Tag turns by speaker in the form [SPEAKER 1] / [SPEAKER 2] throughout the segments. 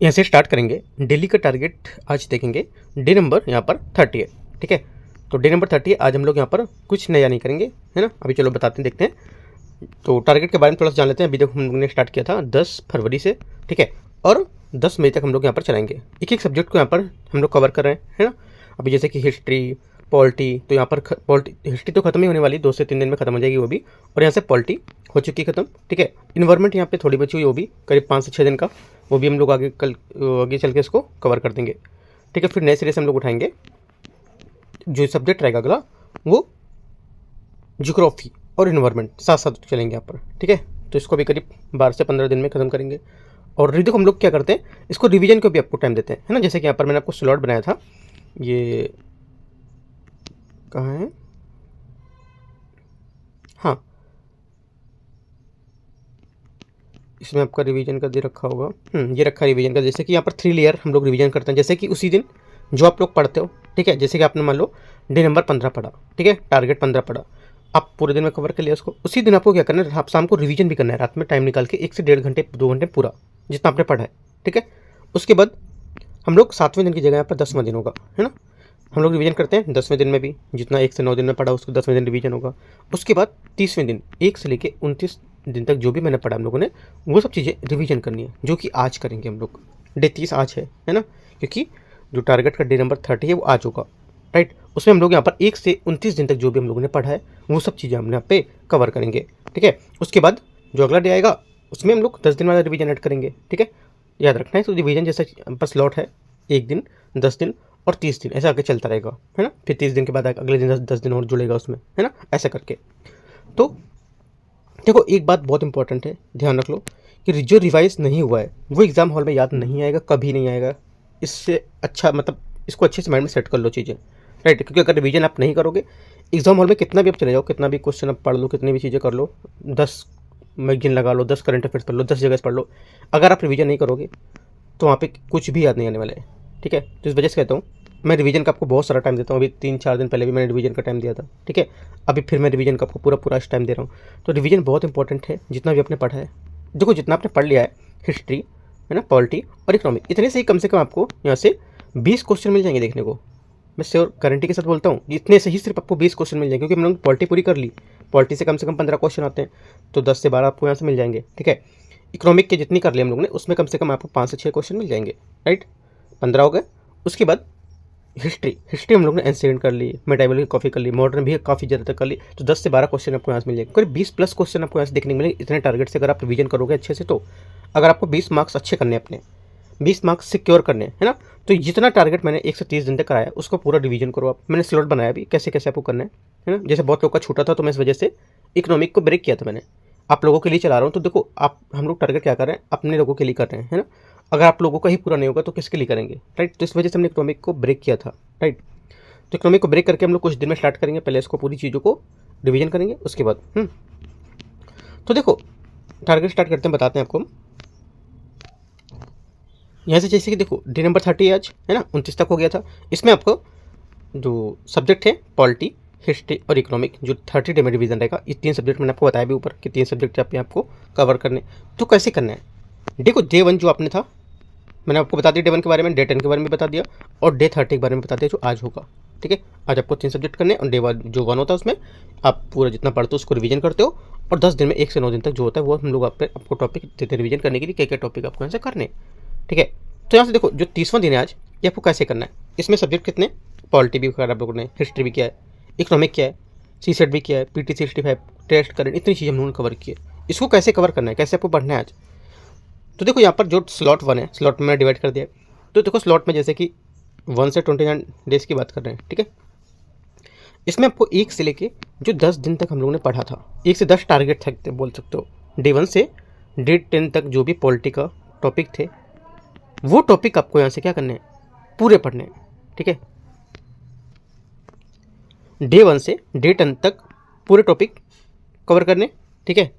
[SPEAKER 1] यहाँ से स्टार्ट करेंगे। डेली का टारगेट आज देखेंगे। डे नंबर यहाँ पर 30 है, ठीक है। तो डे नंबर 30 है। आज हम लोग यहाँ पर कुछ नया नहीं करेंगे, है ना। अभी चलो बताते हैं, देखते हैं। तो टारगेट के बारे में थोड़ा सा जान लेते हैं। अभी देखो हम लोग ने स्टार्ट किया था 10 फरवरी से, ठीक है, और 10 मई तक हम लोग यहाँ पर चलाएंगे। एक एक सब्जेक्ट को यहाँ पर हम लोग कवर कर रहे हैं, है ना। अभी जैसे कि हिस्ट्री, पॉलिटी, तो यहाँ पर पॉलिटी हिस्ट्री तो खत्म ही होने वाली, 2 से 3 दिन में खत्म हो जाएगी वो भी। और यहाँ से पॉलिटी हो चुकी खत्म, ठीक है। इन्वायरमेंट यहाँ पे थोड़ी बची हुई, वो भी करीब 5 से 6 दिन का, वो भी हम लोग आगे चल के इसको कवर कर देंगे, ठीक है। फिर नए सिरे से हम लोग उठाएंगे। जो सब्जेक्ट रहेगा अगला वो ज्योग्राफी और इन्वायरमेंट साथ साथ चलेंगे यहाँ पर, ठीक है। तो इसको भी करीब 12 से 15 दिन में खत्म करेंगे। और देखो हम लोग क्या करते हैं, इसको रिवीजन को भी आपको टाइम देते हैं, है ना। जैसे कि यहाँ पर मैंने आपको स्लॉट बनाया था, ये कहाँ है, हाँ, इसमें आपका रिवीजन का दे रखा होगा, ये रखा रिवीजन का। जैसे कि यहाँ पर 3 लेयर हम लोग रिवीजन करते हैं, जैसे कि उसी दिन जो आप लोग पढ़ते हो, ठीक है। जैसे कि आपने मान लो डे नंबर 15 पढ़ा, ठीक है, टारगेट 15 पढ़ा, आप पूरे दिन में कवर कर लिया उसको। उसी दिन आपको क्या करना है, आप शाम को रिवीजन भी करना है, रात में टाइम निकाल के 1 से 1.5 घंटे 2 घंटे पूरा जितना आपने पढ़ा है, ठीक है। उसके बाद हम लोग 7वें दिन की जगह यहाँ पर 10वां दिन होगा, है ना। हम लोग रिवीजन करते हैं 10वें दिन में भी, जितना 1 से 9 दिन में पढ़ा उसको 10वें दिन रिवीजन होगा। उसके बाद 30वें दिन 1 से लेके 29 दिन तक जो भी मैंने पढ़ा हम लोगों ने, वो सब चीज़ें रिवीजन करनी है, जो कि आज करेंगे हम लोग। डे 30 आज है ना, क्योंकि जो टारगेट का डे नंबर 30 है वो आज होगा, राइट। उसमें हम लोग यहाँ पर 1 से 29 दिन तक जो भी हम लोगों ने पढ़ा है वो सब चीज़ें हम यहाँ पे कवर करेंगे, ठीक है। उसके बाद जो अगला डे आएगा उसमें हम लोग 10 दिन वाला रिवीजन ऐड करेंगे, ठीक है। याद रखना है, तो रिवीजन जैसा पर स्लॉट है 1 दिन, 10 दिन और 30 दिन, ऐसा आगे चलता रहेगा, है ना। फिर 30 दिन के बाद अगले दिन 10 दिन और जुड़ेगा उसमें, है ना, ऐसा करके। तो देखो एक बात बहुत इंपॉर्टेंट है, ध्यान रख लो कि जो रिवाइज नहीं हुआ है वो एग्ज़ाम हॉल में याद नहीं आएगा, कभी नहीं आएगा। इससे अच्छा मतलब इसको अच्छे से माइंड में सेट कर लो चीज़ें, राइट। क्योंकि अगर रिवीजन आप नहीं करोगे, एग्जाम हॉल में कितना भी आप चले जाओ, कितना भी क्वेश्चन आप पढ़ लो, कितनी भी चीज़ें कर लो, 10 मैगजीन लगा लो, 10 करंट अफेयर्स पढ़ लो, 10 जगह से पढ़ लो, अगर आप रिवीजन नहीं करोगे तो वहाँ पे कुछ भी याद नहीं आने वाला है, ठीक है। तो इस वजह से कहता हूँ मैं रिवीजन का आपको बहुत सारा टाइम देता हूँ। अभी 3-4 दिन पहले भी मैंने रिवीजन का टाइम दिया था, ठीक है। अभी फिर मैं रिवीजन का आपको पूरा टाइम दे रहा हूँ। तो रिवीजन बहुत इंपॉर्टेंट है, जितना भी आपने पढ़ा है। देखो जितना आपने पढ़ लिया है, हिस्ट्री, है ना, पॉलिटी और इकोनॉमिक, इतने से ही कम आपको यहाँ से 20 क्वेश्चन मिल जाएंगे देखने को। मैं श्योर गारंटी के साथ बोलता हूँ, इतने से ही सिर्फ आपको 20 क्वेश्चन मिल जाएंगे, क्योंकि हम लोग पॉलिटी पूरी कर ली। पॉलिटी से कम 15 क्वेश्चन आते हैं, तो 10 से 12 आपको यहाँ से मिल जाएंगे, ठीक है। इकोनॉमिक के जितनी कर ली हम लोग ने, उसमें कम से कम आपको 5 से 6 क्वेश्चन मिल जाएंगे, राइट, 15 हो गए। उसके बाद हिस्ट्री हम लोग ने एंशिएंट कर ली, मेडाइवल की काफ़ी कर ली, मॉडर्न भी काफ़ी ज़्यादा तक कर ली, तो 10 से 12 क्वेश्चन आपको यहाँ से मिल जाएंगे। करीब 20+ क्वेश्चन आपको यहाँ से देखने को मिलेंगे इतने टारगेट से, अगर आप रिवीजन करोगे अच्छे से। तो अगर आपको 20 मार्क्स अच्छे करने अपने, 20 मार्क्स सिक्योर करने, है ना, तो जितना टारगेट मैंने 1 से 30 दिन तक कराया उसको पूरा रिवीजन करो आप। मैंने स्लॉट बनाया भी कैसे कैसे आपको करना है ना। जैसे बहुत लोग का छूटा था, तो मैं इस वजह से इकोनॉमिक को ब्रेक किया था मैंने, आप लोगों के लिए चला रहा हूँ। तो देखो आप, हम लोग टारगेट क्या कर रहे हैं, अपने लोगों के लिए कर रहे हैं, है ना। अगर आप लोगों का ही पूरा नहीं होगा तो किसके लिए करेंगे, राइट। तो इस वजह से हमने इकोनॉमिक को ब्रेक किया था, राइट। तो इकोनॉमिक को ब्रेक करके हम लोग कुछ दिन में स्टार्ट करेंगे। पहले इसको पूरी चीज़ों को रिवीजन करेंगे, उसके बाद तो देखो टारगेट स्टार्ट करते हैं, बताते हैं आपको हम यहाँ से। जैसे कि देखो डे नंबर 30 आज, है ना, 29 तक हो गया था। इसमें आपको जो सब्जेक्ट है पॉलिटी, हिस्ट्री और इकोनॉमिक, जो 30 डे में रिवीजन रहेगा। ये 3 सब्जेक्ट मैंने आपको बताया भी ऊपर कि 3 सब्जेक्ट आपको कवर करने। तो कैसे करना है, देखो डे 1 जो आपने था मैंने आपको बता दिया, डे 1 के बारे में, डे 10 के बारे में बता दिया, और डे 30 के बारे में बता दिया जो आज होगा, ठीक है। आज आपको 3 सब्जेक्ट करने, और डे 1 जो 1 होता है उसमें आप पूरा जितना पढ़ते हो उसको रिवीजन करते हो, और 10 दिन में 1 से 9 दिन तक जो होता है वो हम लोग आपको टॉपिक देते हैं रिवीजन करने के लिए, क्या क्या टॉपिक आपको यहाँ से करने, ठीक है। तो यहाँ से देखो जो 30वां दिन है आज, ये आपको कैसे करना है। इसमें सब्जेक्ट कितने, पॉलिटी भी कर आप लोगों ने, हिस्ट्री भी किया है, इकोनॉमिक किया है, CSET भी किया है, PT 65, टेस्ट करंट, इतनी चीज़ें हम लोगों ने कवर की है। इसको कैसे कवर करना है, कैसे आपको पढ़ना है आज। तो देखो यहाँ पर जो स्लॉट 1 है, स्लॉट में डिवाइड कर दिया। तो देखो स्लॉट में जैसे कि 1 से 29 डेज़ की बात कर रहे हैं, ठीक है। इसमें आपको 1 से लेके जो 10 दिन तक हम लोगों ने पढ़ा था, 1 से 10 टारगेट थे बोल सकते हो। डे 1 से डे 10 तक जो भी पॉलिटी का टॉपिक थे, वो टॉपिक आपको यहाँ से क्या करने हैं, पूरे पढ़ने हैं, ठीक है। डे 1 से डे 10 तक पूरे टॉपिक कवर करने, ठीक है।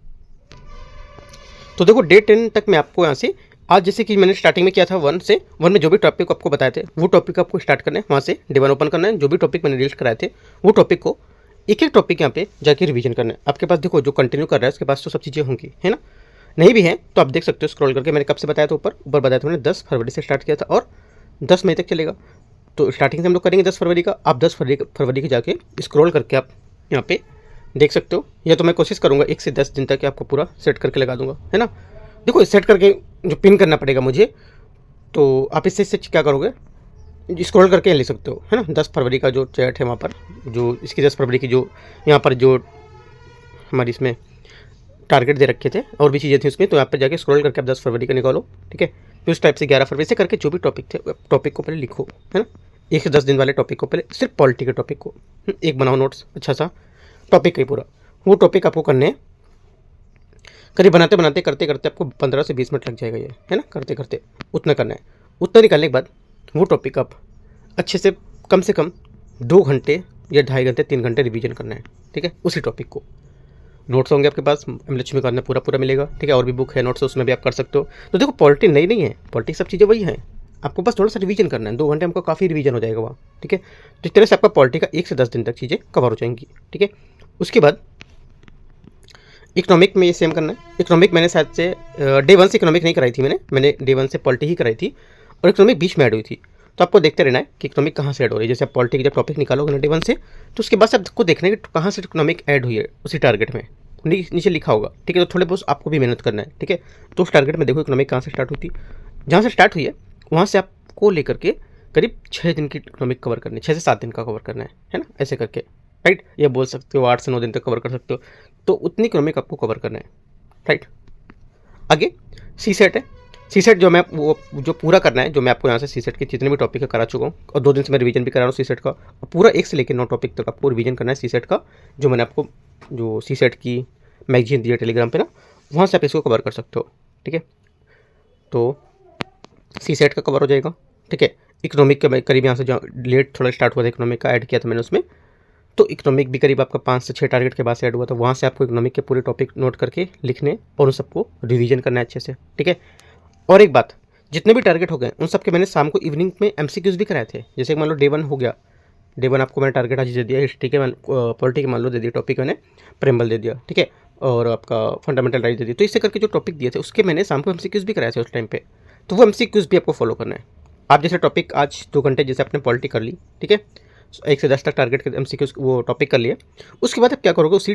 [SPEAKER 1] तो देखो डे 10 तक मैं आपको यहाँ से आज, जैसे कि मैंने स्टार्टिंग में किया था 1 में जो भी टॉपिक आपको बताए थे वो टॉपिक आपको स्टार्ट करना है, वहाँ से डे 1 ओपन करना है। जो भी टॉपिक मैंने लिस्ट कराए थे वो टॉपिक को एक टॉपिक यहाँ पे जाके रिवीजन करना है। आपके पास देखो जो कंटिन्यू कर रहा है उसके पास तो सब चीज़ें होंगी, है ना। नहीं भी है तो आप देख सकते हो स्क्रॉल करके। मैंने कब से बताया था, ऊपर बताया था मैंने 10 फरवरी से स्टार्ट किया था और 10 मई तक चलेगा। तो स्टार्टिंग से हम लोग करेंगे 10 फरवरी का। आप 10 फरवरी के जाके स्क्रॉल करके आप यहाँ पे देख सकते हो, या तो मैं कोशिश करूँगा 1 से 10 दिन तक आपको पूरा सेट करके लगा दूंगा, है ना। देखो सेट करके जो पिन करना पड़ेगा मुझे, तो आप इससे क्या करोगे, स्क्रॉल करके ले सकते हो, है ना। 10 फरवरी का जो चैट है वहाँ पर, जो इसकी 10 फरवरी की जो यहाँ पर जो हमारी इसमें टारगेट दे रखे थे और भी चीज़ें थी उसमें, तो यहाँ पर जाके स्क्रॉल करके आप 10 फरवरी का निकालो, ठीक है। फिर उस टाइप से 11 फरवरी से करके जो भी टॉपिक थे, टॉपिक को पहले लिखो, है ना। 1 से 10 दिन वाले टॉपिक को पहले, सिर्फ पॉलिटी के टॉपिक को एक बनाओ नोट्स, अच्छा सा टॉपिक का ही पूरा। वो टॉपिक आपको करने हैं, करीब बनाते बनाते करते करते आपको 15 से 20 मिनट लग जाएगा ये, है ना। करते करते उतना करना है। उतना निकालने के बाद वो टॉपिक आप अच्छे से कम 2 घंटे या 2.5 घंटे 3 घंटे रिवीजन करना है, ठीक है। उसी टॉपिक को नोट्स होंगे आपके पास, लक्ष्मीकांत में पूरा मिलेगा, ठीक है। और भी बुक है नोट्स, उसमें भी आप कर सकते हो। तो देखो पॉलिटी नई नहीं है, पॉलिटी सब चीज़ें वही हैं, आपको बस थोड़ा सा रिवीजन करना है। 2 घंटे हमको काफ़ी रिवीजन हो जाएगा वहाँ, ठीक है। तो इस तरह से आपका पॉलिटी का 1 से 10 दिन तक चीज़ें कवर हो जाएंगी, ठीक है। उसके बाद इकोनॉमिक में ये सेम करना है। इकोनॉमिक मैंने शायद से डे 1 से इकोनॉमिक नहीं कराई थी, मैंने डे 1 से पॉलिटी ही कराई थी और इकोनॉमिक बीच में ऐड हुई थी। तो आपको देखते रहना है कि इकोनॉमिक कहाँ से ऐड हो रही है। जैसे आप पॉलिटी का जब टॉपिक निकालोगे ना डे 1 से, तो उसके बाद आपको देखना है कि कहाँ से इकोनॉमिक ऐड हुई है उसी टारगेट में, नीचे लिखा होगा, ठीक है। तो थोड़े बहुत आपको भी मेहनत करना है, ठीक है। तो उस टारगेट में देखो इकोनॉमिक कहाँ से स्टार्ट हुई थी, जहाँ से स्टार्ट हुई है वहाँ से आपको लेकर के करीब 6 दिन की इकोनॉमिक कवर करनी है, 6 से 7 दिन का कवर करना है ना, ऐसे करके, राइट। या बोल सकते हो 8 से 9 दिन तक कवर कर सकते हो। तो उतनी इकोनॉमिक आपको कवर करना है, राइट। आगे सी सेट है। सी सेट जो मैं वो जो पूरा करना है, जो मैं आपको यहाँ से सी सेट के जितने भी टॉपिक है करा चुका हूँ और 2 दिन से मैं रिवीजन भी करा रहा हूँ सी सेट का। और पूरा 1 से लेकर 9 टॉपिक तक आपको रिवीजन करना है सी सेट का। जो मैंने आपको जो सी सेट की मैगजीन दी है टेलीग्राम पे ना, वहाँ से आप इसको कवर कर सकते हो, ठीक है। तो सी सेट का कवर हो जाएगा, ठीक है। इकोनॉमिक का करीब यहाँ से जो लेट थोड़ा स्टार्ट हुआ था इकोनॉमिक का, ऐड किया था मैंने उसमें, तो इकोनॉमिक भी करीब आपका 5 से 6 टारगेट के बाद से ऐड हुआ था। वहाँ से आपको इकोनॉमिक के पूरे टॉपिक नोट करके लिखने और उन सबको रिवीजन करना है अच्छे से, ठीक है। और एक बात, जितने भी टारगेट हो गए उन सबके मैंने शाम को इवनिंग में MCQs भी कराए थे। जैसे मान लो डे 1 हो गया, डे 1 आपको मैंने टारगेट आज दे दिया हिस्ट्री के, पॉलिटी के मान लो दे दिया टॉपिक, मैंने प्रेम्बल दे दिया, ठीक है। और आपका फंडामेंटल राइट दे दिया। तो इससे करके जो टॉपिक दिए थे उसके मैंने शाम को MCQs भी कराए थे उस टाइम पे। तो वो MCQs भी आपको फॉलो करना है। आप जैसे टॉपिक आज 2 घंटे जैसे आपने पॉलिटी कर ली, ठीक है, 1 से 10 तक टारगेट के MCQs वो टॉपिक कर लिए। उसके बाद आप क्या करोगे, उसी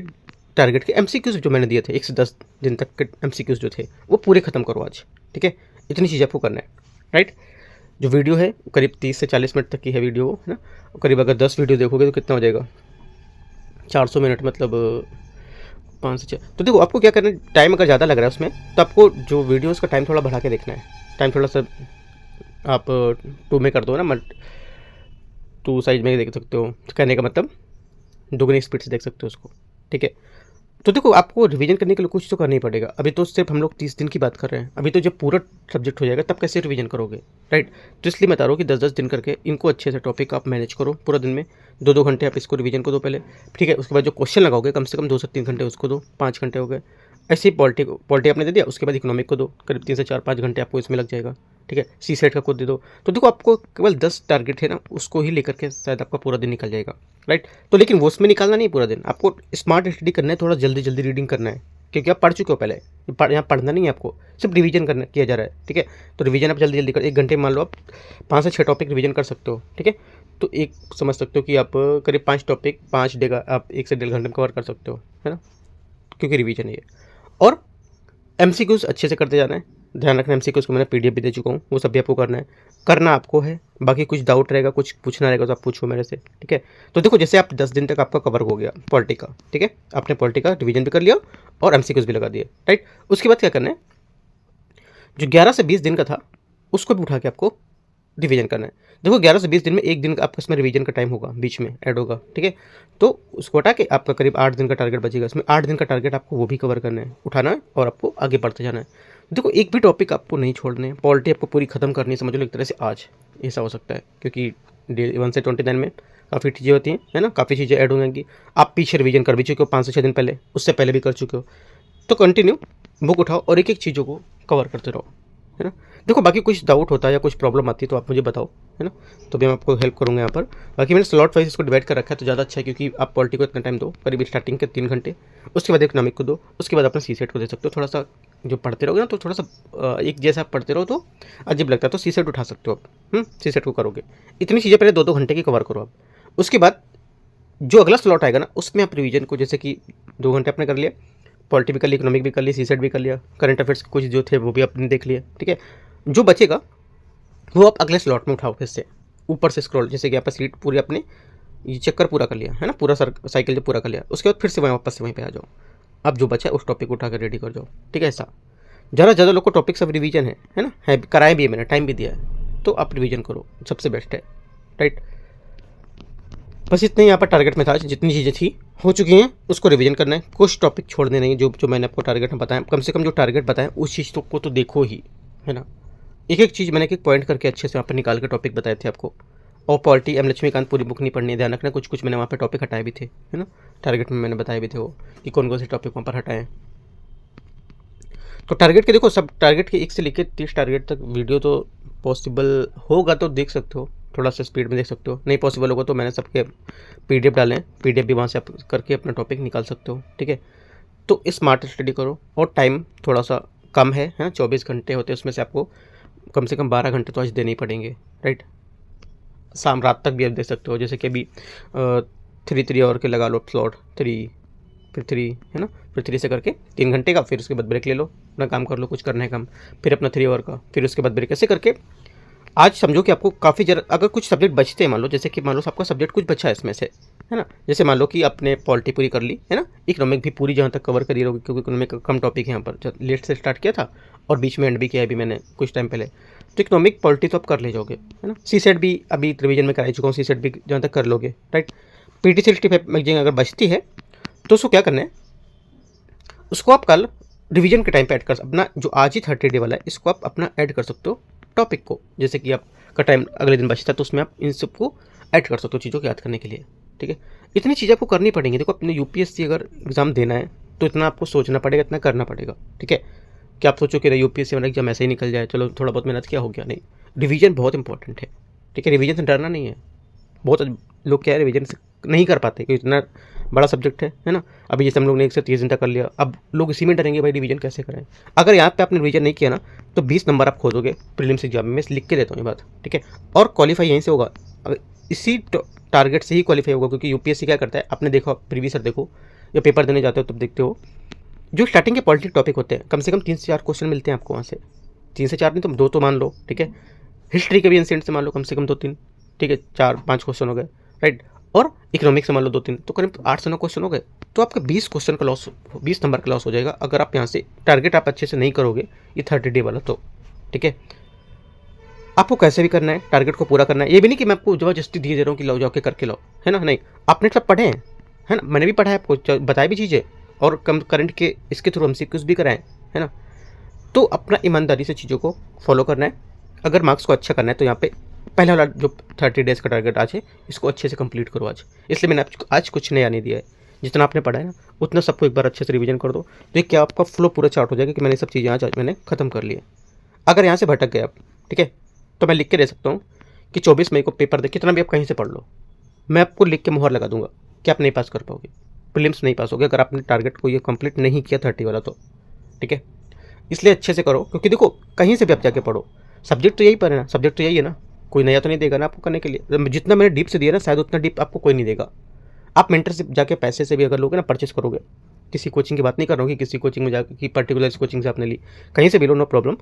[SPEAKER 1] टारगेट के MCQs जो मैंने दिए थे 1 से 10 दिन तक के MCQs जो थे वो पूरे खत्म करो आज, ठीक है। इतनी चीज़ आपको करना है, राइट। जो वीडियो है करीब 30 से 40 मिनट तक की है वीडियो, है ना। करीब अगर 10 वीडियो देखोगे तो कितना हो जाएगा, 400 मिनट, मतलब 5 से 6। तो देखो आपको क्या करना है, टाइम अगर ज़्यादा लग रहा है उसमें तो आपको जो वीडियो उसका टाइम थोड़ा बढ़ा के देखना है। टाइम थोड़ा सा आप 2 में कर दो ना, 2 साइज में देख सकते हो, कहने का मतलब 2 स्पीड से देख सकते हो उसको, ठीक है। तो देखो आपको रिवीजन करने के लिए कुछ तो करना ही पड़ेगा। अभी तो सिर्फ हम लोग 30 दिन की बात कर रहे हैं, अभी तो जब पूरा सब्जेक्ट हो जाएगा तब कैसे रिवीजन करोगे, राइट। तो इसलिए मैं बता रहा हूँ कि 10-10 दिन करके इनको अच्छे से टॉपिक आप मैनेज करो। पूरा दिन में 2-2 घंटे आप इसको रिवीजन को दो पहले, ठीक है। उसके बाद जो क्वेश्चन लगाओगे कम से कम 2 से 3 घंटे उसको दो, 5 घंटे हो गए। ऐसे ही पॉलिटी आपने दे दिया, उसके बाद इकोनॉमिक को दो, करीब 3 से 4-5 घंटे आपको इसमें लग जाएगा, ठीक है। सी सेट का कोड दे दो। तो देखो आपको केवल 10 टारगेट है ना, उसको ही लेकर के शायद आपका पूरा दिन निकल जाएगा, राइट। तो लेकिन वो उसमें निकालना नहीं पूरा दिन, आपको स्मार्ट स्टडी करना है, थोड़ा जल्दी जल्दी रीडिंग करना है, क्योंकि आप पढ़ चुके हो पहले। यहाँ पढ़ना नहीं है आपको, सिर्फ रिवीजन करना किया जा रहा है, ठीक है। तो रिवीजन आप जल्दी जल्दी कर, 1 घंटे मान लो आप 5 से 6 टॉपिक रिवीजन कर सकते हो, ठीक है। तो एक समझ सकते हो कि आप करीब 5 टॉपिक 5 डे का आप 1 से 1.5 घंटे में कवर कर सकते हो, है ना, क्योंकि रिवीजन है ये। और MCQs अच्छे से करते जाना है, ध्यान रखना। MCQs को मैंने PDF भी दे चुका हूँ, वो सब भी आपको करना आपको है। बाकी कुछ डाउट रहेगा, कुछ पूछना रहेगा तो आप पूछो मेरे से, ठीक है। तो देखो जैसे आप 10 दिन तक आपका कवर हो गया पॉलिटी का, ठीक है, आपने पॉलिटी का रिवीजन भी कर लिया और MCQs भी लगा दिए, राइट। उसके बाद क्या करना है, जो 11 से 20 दिन का था उसको भी उठा के आपको रिवीजन करना है। देखो 11 से 20 दिन में 1 दिन का आपका इसमें रिवीजन का टाइम होगा, बीच में ऐड होगा, ठीक है। तो उसको हटा के आपका करीब 8 दिन का टारगेट बचेगा। इसमें 8 दिन का टारगेट आपको वो भी कवर करना है, उठाना है और आपको आगे बढ़ते जाना है। देखो एक भी टॉपिक आपको नहीं छोड़ने हैं, पॉलिटी आपको पूरी खत्म करनी है, समझ लो एक तरह से आज ऐसा हो सकता है, क्योंकि डे 1 से 29 में काफ़ी चीज़ें होती हैं, है ना, काफ़ी चीज़ें ऐड हो जाएंगी। आप पीछे रिवीजन कर भी चुके हो 5 से 6 दिन पहले, उससे पहले भी कर चुके हो। तो कंटिन्यू बुक उठाओ और एक एक चीज़ों को कवर करते रहो, है ना। देखो बाकी कुछ डाउट होता है या कुछ प्रॉब्लम आती है तो आप मुझे बताओ, है ना, तो भी मैं आपको हेल्प करूँगा यहाँ पर। बाकी मैंने स्लॉट वाइज इसको डिवाइड कर रखा है तो ज़्यादा अच्छा है, क्योंकि आप पॉलिटी को इतना टाइम दो, करीब स्टार्टिंग के 3 घंटे, उसके बाद इकोनॉमिक को दो, उसके बाद अपना सी सेट को दे सकते हो। थोड़ा सा जो पढ़ते रहोगे ना तो थोड़ा सा एक जैसा आप पढ़ते रहो तो अजीब लगता है, तो सी सेट उठा सकते हो आप। सी सेट को करोगे, इतनी चीज़ें पहले 2-2 घंटे की कवर करो आप। उसके बाद जो अगला स्लॉट आएगा ना उसमें आप रिवीजन को, जैसे कि 2 घंटे आपने कर लिया, पॉलिटी भी कर ली, इकोनॉमिक भी कर ली, सी सेट भी कर लिया, करंट अफेयर्स कुछ जो थे वो भी आपने देख लिया, ठीक है। जो बचेगा वो आप अगले स्लॉट में उठाओ, फिर से ऊपर से स्क्रॉल, जैसे कि आपका सीट पूरी अपने ये चक्कर पूरा कर लिया है ना, पूरा साइकिल जब पूरा कर लिया उसके बाद फिर से वापस से वहीं पे आ जाओ। अब जो बचा है उस टॉपिक को उठा कर रेडी कर जाओ, ठीक है। ऐसा ज़्यादा लोग को टॉपिक सब रिवीजन है ना, कराए भी है, मैंने टाइम भी दिया है, तो आप रिवीजन करो, सबसे बेस्ट है, राइट। बस इतने यहाँ पर टारगेट में था, जितनी चीज़ें थी हो चुकी हैं, उसको रिवीजन करना है, कुछ टॉपिक छोड़ने नहीं, जो मैंने आपको टारगेट में बताया, कम से कम जो टारगेट बताया उस चीज़ को तो देखो ही, है ना। एक चीज़ मैंने एक पॉइंट करके अच्छे से वहाँ पर निकाल के टॉपिक बताए थे आपको। और पॉलिटी एम लक्ष्मीकांत पूरी बुक नहीं पढ़नी, ध्यान रखना, कुछ मैंने वहाँ पे टॉपिक हटाए भी थे, है ना, टारगेट में मैंने बताए भी थे वो कि कौन कौन से टॉपिक वहाँ पर हटाए। तो टारगेट के देखो, सब टारगेट के 1 से लेकर 30 टारगेट तक वीडियो तो पॉसिबल होगा तो देख सकते हो, थोड़ा सा स्पीड में देख सकते हो, नहीं पॉसिबल होगा तो मैंने सबके PDF डाले हैं, PDF भी वहाँ से आप करके अपना टॉपिक निकाल सकते हो, ठीक है। तो स्मार्ट स्टडी करो, और टाइम थोड़ा सा कम है ना, 24 घंटे होते हैं, उसमें से आपको कम से कम 12 घंटे तो आज देने ही पड़ेंगे, राइट। शाम रात तक भी आप दे सकते हो, जैसे कि अभी 3 आवर के लगा लो स्लॉट, 3 फिर 3 है ना, फिर 3 से करके 3 घंटे का, फिर उसके बाद ब्रेक ले लो, अपना काम कर लो, कुछ करना है काम, फिर अपना 3 आवर का, फिर उसके बाद ब्रेक, ऐसे करके आज समझो कि आपको काफ़ी अगर कुछ सब्जेक्ट बचते हैं, मान लो जैसे कि मान लो आपका सब्जेक्ट कुछ बचा है इसमें से, है ना, जैसे मान लो कि आपने पॉलिटी पूरी कर ली है ना, इकोनॉमिक भी पूरी जहाँ तक कवर करी रहोगी, क्योंकि इकोनॉमिक कम टॉपिक है यहाँ पर, लेट से स्टार्ट किया था और बीच में एंड भी किया है अभी मैंने कुछ टाइम पहले, तो इकोनॉमिक पॉलिटी तो आप कर ले जाओगे, है ना। सी सेट भी अभी रिवीजन में कराई चुका हूँ, सी सेट भी जहाँ तक कर लोगे, राइट। PT 65 मैगजीन अगर बचती है तो उसको क्या करना है, उसको आप कल रिवीजन के टाइम पे ऐड कर, अपना जो आज ही 30 डे वाला है इसको आप अपना ऐड कर सकते हो टॉपिक को, जैसे कि आपका टाइम अगले दिन बचता है तो उसमें आप इन सबको ऐड कर सकते हो चीज़ों को याद करने के लिए, ठीक है। इतनी चीज़ें आपको करनी पड़ेंगी, देखो अपने UPSC अगर एग्ज़ाम देना है तो इतना आपको सोचना पड़ेगा, इतना करना पड़ेगा, ठीक है। कि आप सोचो कि UPSC वाला एग्जाम ऐसे ही निकल जाए, चलो थोड़ा बहुत मेहनत किया हो गया, नहीं, रिवीजन बहुत इंपॉर्टेंट है, ठीक है। रिवीजन से डरना नहीं है, बहुत लोग क्या है रिवीजन से नहीं कर पाते क्योंकि इतना बड़ा सब्जेक्ट है ना। अभी जैसे हम लोग ने 1 से 30 दिन तक कर लिया, अब लोग इसी में डरेंगे भाई रिवीजन कैसे करें। अगर यहाँ पे आपने रिवीजन नहीं किया ना तो 20 नंबर आप खो दोगे प्रीलिम्स एग्जाम में, लिख के देता हूँ ये बात, ठीक है। और क्वालिफाई यहीं से होगा, इसी टारगेट से ही क्वालिफाई होगा, क्योंकि UPSC क्या करता है, आपने देखो प्रीवियस ईयर देखो या पेपर देने जाते हो तब देखते हो, जो स्टार्टिंग के पॉलिटिक टॉपिक होते हैं कम से कम 3 से 4 क्वेश्चन मिलते हैं आपको वहाँ से, 3 से 4 नहीं तो 2 तो मान लो, ठीक है। हिस्ट्री के भी एंशिएंट से मान लो कम से कम 2-3, ठीक है, 4-5 क्वेश्चन हो गए, राइट। और इकोनॉमिक से मान लो 2-3, तो करीब 8 से 9 क्वेश्चन हो गए, तो आपके 20 क्वेश्चन का लॉस, 20 नंबर का लॉस हो जाएगा अगर आप यहाँ से टारगेट आप अच्छे से नहीं करोगे ये 30 डे वाला, तो ठीक है। आपको कैसे भी करना है, टारगेट को पूरा करना है, ये भी नहीं कि मैं आपको जबरदस्ती दिए दे रहा हूँ कि लो जाके करके लो, है ना, नहीं, आपने सब पढ़े हैं, है ना, मैंने भी पढ़ा है, आपको बताई भी चीज़ें, और कम करंट के इसके थ्रू हम MCQs भी कराएं, है ना। तो अपना ईमानदारी से चीज़ों को फॉलो करना है, अगर मार्क्स को अच्छा करना है तो यहाँ पे पहला वाला जो 30 डेज़ का टारगेट आज है इसको अच्छे से कंप्लीट करो आज, इसलिए मैंने आज कुछ नया नहीं दिया है, जितना आपने पढ़ा है ना उतना सबको एक बार अच्छे से रिवीजन कर दो, तो क्या आपका फ्लो पूरा चार्ट हो जाएगा कि मैंने सब चीज़ें आज मैंने खत्म कर लिया। अगर यहाँ से भटक गए आप, ठीक है, तो मैं लिख के दे सकता हूँ कि 24 मई को पेपर दे, कितना भी आप कहीं से पढ़ लो, मैं आपको लिख के मुहर लगा दूंगा कि आप नहीं पास कर पाओगे, प्रीलिम्स नहीं पास होगे अगर आपने टारगेट को ये कंप्लीट नहीं किया 30 वाला, तो ठीक है। इसलिए अच्छे से करो, क्योंकि देखो कहीं से भी आप जाके पढ़ो, सब्जेक्ट तो यही पर है ना, सब्जेक्ट तो यही है ना, कोई नया तो नहीं देगा ना आपको करने के लिए, जितना मैंने डीप से दिया ना शायद उतना डीप आपको कोई नहीं देगा। आप मेंटरशिप जाके पैसे से भी अगर लोगे ना, परचेस करोगे, किसी कोचिंग की बात नहीं कर रहा हूँ कि किसी कोचिंग में जाकर कि पर्टिकुलर कोचिंग से आपने ली, कहीं से भी लो नो प्रॉब्लम,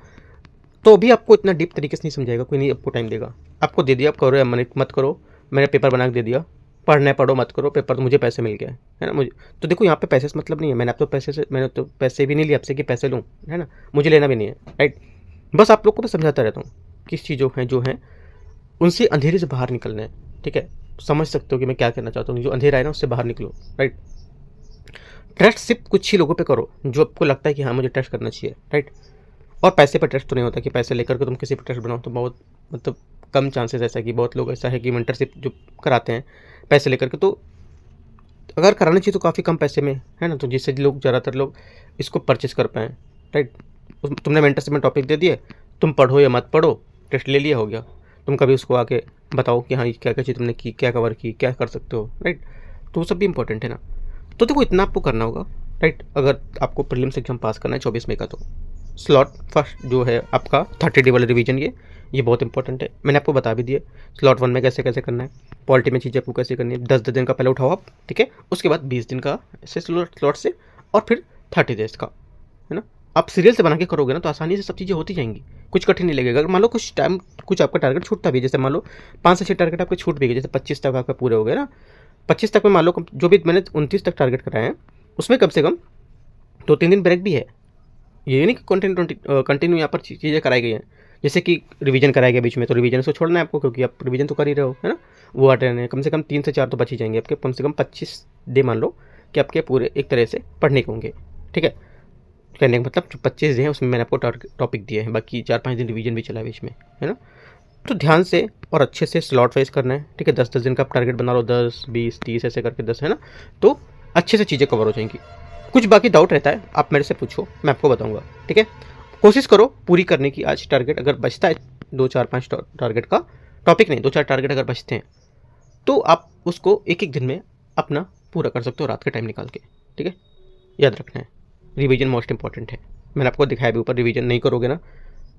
[SPEAKER 1] तो भी आपको इतना डीप तरीके से नहीं समझाएगा कोई, नहीं आपको टाइम देगा, आपको दे दिया, आप करो या मत करो, मैंने पेपर बना के दे दिया, पढ़ना है पढ़ो, मत करो पेपर, तो मुझे पैसे मिल गया है ना, मुझे तो देखो यहाँ पे पैसे से मतलब नहीं है, मैंने पैसे भी नहीं लिए आपसे कि पैसे लूँ, है ना, मुझे लेना भी नहीं है, राइट। बस आप लोग को मैं समझाता रहता हूँ किस चीज़ों हैं जो हैं उनसे अंधेरे से बाहर निकलना है, ठीक है। समझ सकते हो कि मैं क्या कहना चाहता हूँ, जो अंधेरा है ना उससे बाहर निकलो, राइट। ट्रस्ट सिर्फ कुछ ही लोगों पे करो जो आपको लगता है कि हाँ मुझे ट्रस्ट करना चाहिए, राइट। और पैसे पर ट्रस्ट तो नहीं होता कि पैसे लेकर के तुम किसी पर ट्रस्ट बनाओ, तो बहुत मतलब कम चांसेस ऐसा कि बहुत लोग ऐसा है कि मेंटरशिप जो कराते हैं पैसे लेकर के, तो अगर कराना चाहिए तो काफ़ी कम पैसे में, है ना, तो जिससे लोग ज़्यादातर लोग इसको परचेस कर पाएँ, राइट। तुमने मेंटरशिप में टॉपिक दे दिए, तुम पढ़ो या मत पढ़ो, टेस्ट ले लिया हो गया, तुम कभी उसको आके बताओ कि हाँ ये क्या क्या चीज़ तुमने की, क्या कवर की, क्या कर सकते हो, राइट। तो वो सब भी इंपॉर्टेंट है ना। तो देखो इतना आपको करना होगा, राइट, अगर आपको प्रीलिम्स एग्जाम पास करना है 24 मई का, तो स्लॉट फर्स्ट जो है आपका 30 डे वाला रिवीजन, ये बहुत इंपॉर्टेंट है, मैंने आपको बता भी दिया स्लॉट 1 में कैसे कैसे करना है, पॉलिटी में चीज़ें आपको कैसे करनी है। 10 दिन का पहले उठाओ आप, ठीक है, उसके बाद 20 दिन का ऐसे स्लॉट से, और फिर 30 डेज का, है ना। आप सीरियल से बना के करोगे ना तो आसानी से सब चीज़ें होती जाएंगी, कुछ कठिन नहीं लगेगा। अगर मान लो कुछ टाइम कुछ आपका टारगेट छूटता भी है, जैसे मान लो 5 से 6 टारगेट आपके छूट भी गए, जैसे 25 तक आपका पूरे हो गए ना, 25 तक में मान लो जो भी मैंने 29 तक टारगेट कराए हैं उसमें कम से कम 2-3 दिन ब्रेक भी है। ये नहीं कि कंटिन्यू यहाँ पर चीज़ें कराई गई हैं, जैसे कि रिवीजन कराया गया बीच में, तो रिवीजन से छोड़ना है आपको, क्योंकि आप रिवीजन तो कर ही रहे हो, है ना। वो अटेंड है, कम से कम 3 से 4 तो बच ही जाएंगे आपके, कम से कम 25 डे मान लो कि आपके पूरे एक तरह से पढ़ने के होंगे, ठीक है। कहने का मतलब जो 25 डे हैं उसमें मैंने आपको टॉपिक दिए हैं, बाकी 4-5 दिन रिवीजन भी चला है बीच में, है ना। तो ध्यान से और अच्छे से स्लॉट वाइज करना है, ठीक है। 10-10 दिन का आप टारगेट बना लो, 10, 20, 30 ऐसे करके 10, है ना, तो अच्छे से चीज़ें कवर हो जाएंगी। कुछ बाकी डाउट रहता है आप मेरे से पूछो, मैं आपको बताऊंगा, ठीक है। कोशिश करो पूरी करने की। आज टारगेट अगर बचता है 2-4-5 टारगेट का, टॉपिक नहीं, 2-4 टारगेट अगर बचते हैं तो आप उसको एक दिन में अपना पूरा कर सकते हो, रात के टाइम निकाल के, ठीक है। याद रखना है रिवीजन मोस्ट इंपॉर्टेंट है, मैंने आपको दिखाया भी ऊपर। रिवीजन नहीं करोगे ना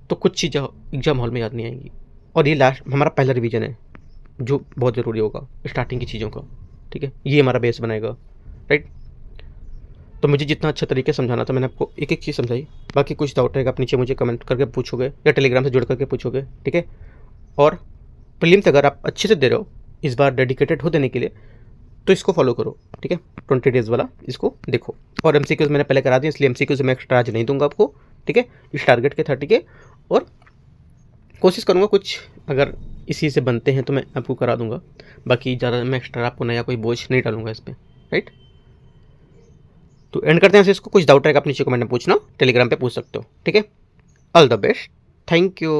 [SPEAKER 1] तो कुछ चीज़ें एग्जाम हॉल में याद नहीं आएंगी, और ये लास्ट हमारा पहला रिवीजन है जो बहुत ज़रूरी होगा स्टार्टिंग की चीज़ों का, ठीक है। ये हमारा बेस बनाएगा, राइट। तो मुझे जितना अच्छा तरीके समझाना था मैंने आपको एक एक चीज़ समझाई। बाकी कुछ डाउट रहेगा आप नीचे मुझे कमेंट करके पूछोगे या टेलीग्राम से जुड़ करके पूछोगे, ठीक है। और प्रीलिम्स अगर आप अच्छे से दे रहे हो, इस बार डेडिकेटेड हो देने के लिए, तो इसको फॉलो करो, ठीक है। 20 डेज़ वाला इसको देखो। और एमसीक्यूज़ मैंने पहले करा दिए, इसलिए एमसीक्यूज़ मैं एक्स्ट्रा आज नहीं दूंगा आपको, ठीक है, इस टारगेट के 30 के। और कोशिश करूँगा कुछ अगर इसी से बनते हैं तो मैं आपको करा दूंगा, बाकी ज़्यादा मैं एक्स्ट्रा आपको नया कोई बोझ नहीं डालूंगा इस पर, राइट। तो एंड करते हैं इसको। कुछ डाउट रहेगा आप नीचे कमेंट में पूछना, टेलीग्राम पे पूछ सकते हो, ठीक है। All the best, thank you.